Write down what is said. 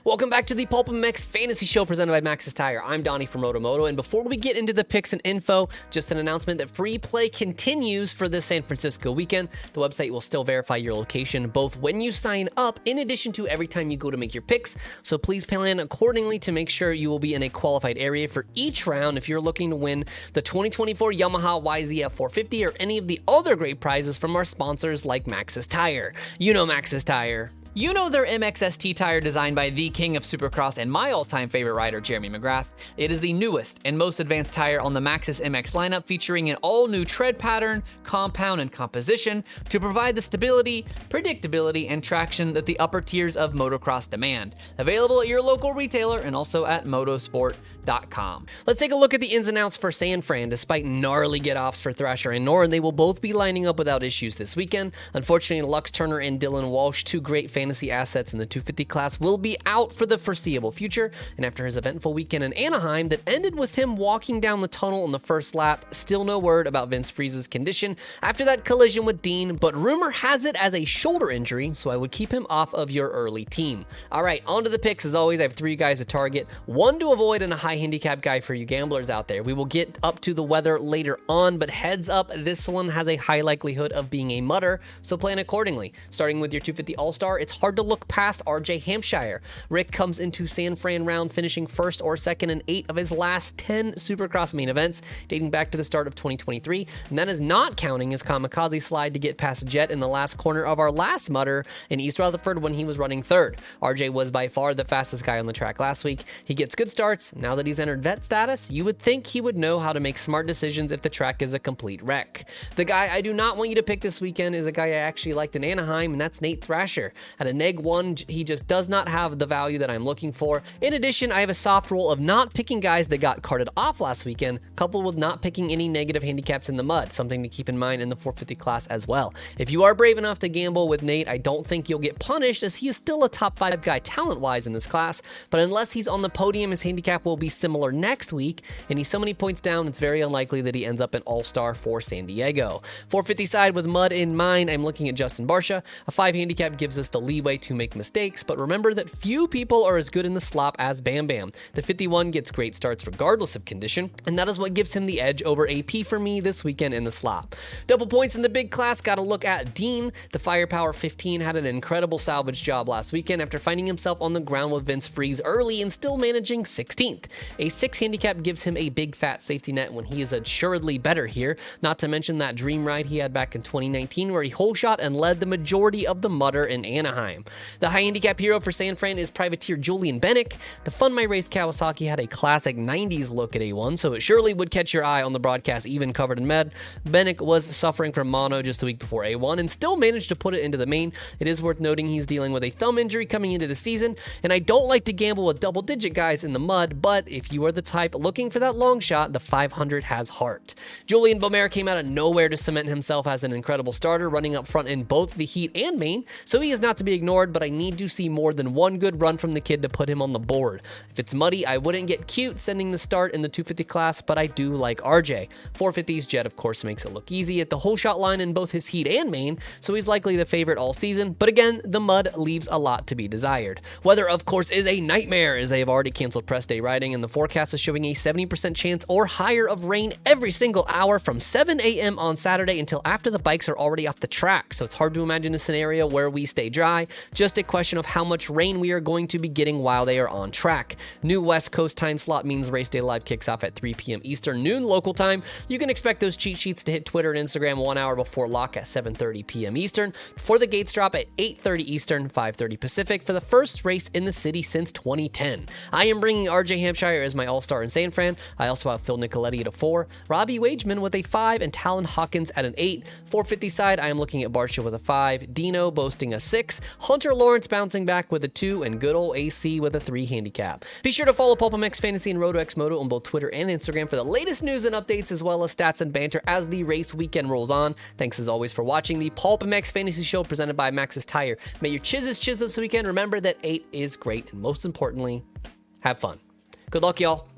Welcome back to the PulpMX Fantasy Show presented by Maxxis Tire. I'm Donnie from RotoMoto, and before we get into the picks and info, just an announcement that free play continues for this San Francisco weekend. The website will still verify your location both when you sign up, in addition to every time you go to make your picks, so please plan accordingly to make sure you will be in a qualified area for each round if you're looking to win the 2024 Yamaha YZF 450 or any of the other great prizes from our sponsors like Maxxis Tire. You know Maxxis Tire. You know their MXST tire designed by the king of Supercross and my all-time favorite rider, Jeremy McGrath. It is the newest and most advanced tire on the Maxxis MX lineup, featuring an all-new tread pattern, compound, and composition to provide the stability, predictability, and traction that the upper tiers of motocross demand. Available at your local retailer and also at motosport.com. Let's take a look at the ins and outs for San Fran. Despite gnarly get-offs for Thrasher and Norton, they will both be lining up without issues this weekend. Unfortunately, Lux Turner and Dylan Walsh, two great fantasy assets in the 250 class, will be out for the foreseeable future, and after his eventful weekend in Anaheim that ended with him walking down the tunnel in the first lap, still no word about Vince Friese's condition after that collision with Dean, but rumor has it as a shoulder injury, so I would keep him off of your early team. Alright, on to the picks. As always, I have three guys to target, one to avoid and a high handicap guy for you gamblers out there. We will get up to the weather later on, but heads up, this one has a high likelihood of being a mutter, so plan accordingly. Starting with your 250 All-Star, it's hard to look past Hampshire. Rick comes into San Fran round finishing first or second in 8 of his last 10 Supercross main events, dating back to the start of 2023, and that is not counting his kamikaze slide to get past Jet in the last corner of our last mutter in East Rutherford when he was running third. RJ was by far the fastest guy on the track last week. He gets good starts. Now that he's entered vet status, you would think he would know how to make smart decisions if the track is a complete wreck. The guy I do not want you to pick this weekend is a guy I actually liked in Anaheim, and that's Nate Thrasher. At a -1, he just does not have the value that I'm looking for. In addition, I have a soft rule of not picking guys that got carted off last weekend, coupled with not picking any negative handicaps in the mud, something to keep in mind in the 450 class as well. If you are brave enough to gamble with Nate, I don't think you'll get punished, as he is still a top 5 guy talent-wise in this class, but unless he's on the podium, his handicap will be similar next week, and he's so many points down, it's very unlikely that he ends up an all-star for San Diego. 450 side with mud in mind, I'm looking at Justin Barcia. A 5 handicap gives us the leeway to make mistakes, but remember that few people are as good in the slop as Bam Bam. The 51 gets great starts regardless of condition, and that is what gives him the edge over AP for me this weekend in the slop. Double points in the big class, gotta look at Dean. The Firepower 15 had an incredible salvage job last weekend after finding himself on the ground with Vince Friese early and still managing 16th. A 6 handicap gives him a big fat safety net when he is assuredly better here, not to mention that dream ride he had back in 2019 where he hole shot and led the majority of the mutter in Anaheim. The high handicap hero for San Fran is privateer Julian B. The Fun My Race Kawasaki had a classic 90s look at A1, so it surely would catch your eye on the broadcast even covered in med. Bennick was suffering from mono just a week before A1 and still managed to put it into the main. It is worth noting he's dealing with a thumb injury coming into the season, and I don't like to gamble with double-digit guys in the mud, but if you are the type looking for that long shot, the 500 has heart. Julian Beaumer came out of nowhere to cement himself as an incredible starter, running up front in both the heat and main, so he is not to be ignored, but I need to see more than one good run from the kid to put him on the board. If it's muddy, I wouldn't get cute sending the start in the 250 class, but I do like RJ. 450's Jet, of course, makes it look easy at the whole shot line in both his heat and main, so he's likely the favorite all season, but again, the mud leaves a lot to be desired. Weather, of course, is a nightmare, as they have already canceled press day riding, and the forecast is showing a 70% chance or higher of rain every single hour from 7 a.m. on Saturday until after the bikes are already off the track, so it's hard to imagine a scenario where we stay dry, just a question of how much rain we are going to be getting while they are on track. New West Coast time slot means Race Day Live kicks off at 3 p.m. Eastern, noon local time. You can expect those cheat sheets to hit Twitter and Instagram 1 hour before lock at 7:30 p.m. Eastern, before the gates drop at 8:30 Eastern, 5:30 Pacific for the first race in the city since 2010. I am bringing RJ Hampshire as my all-star in San Fran. I also have Phil Nicoletti at a 4, Robbie Wageman with a 5, and Talon Hawkins at an 8. 450 side, I am looking at Barcia with a 5, Dino boasting a 6, Hunter Lawrence bouncing back with a 2, and good old AC with a 3 handicap. Be sure to follow PulpMX Fantasy and RotoMoto on both Twitter and Instagram for the latest news and updates, as well as stats and banter as the race weekend rolls on. Thanks as always for watching the PulpMX Fantasy Show presented by Maxxis Tire. May your chiz this weekend. Remember that 8 is great, and most importantly, have fun. Good luck, y'all.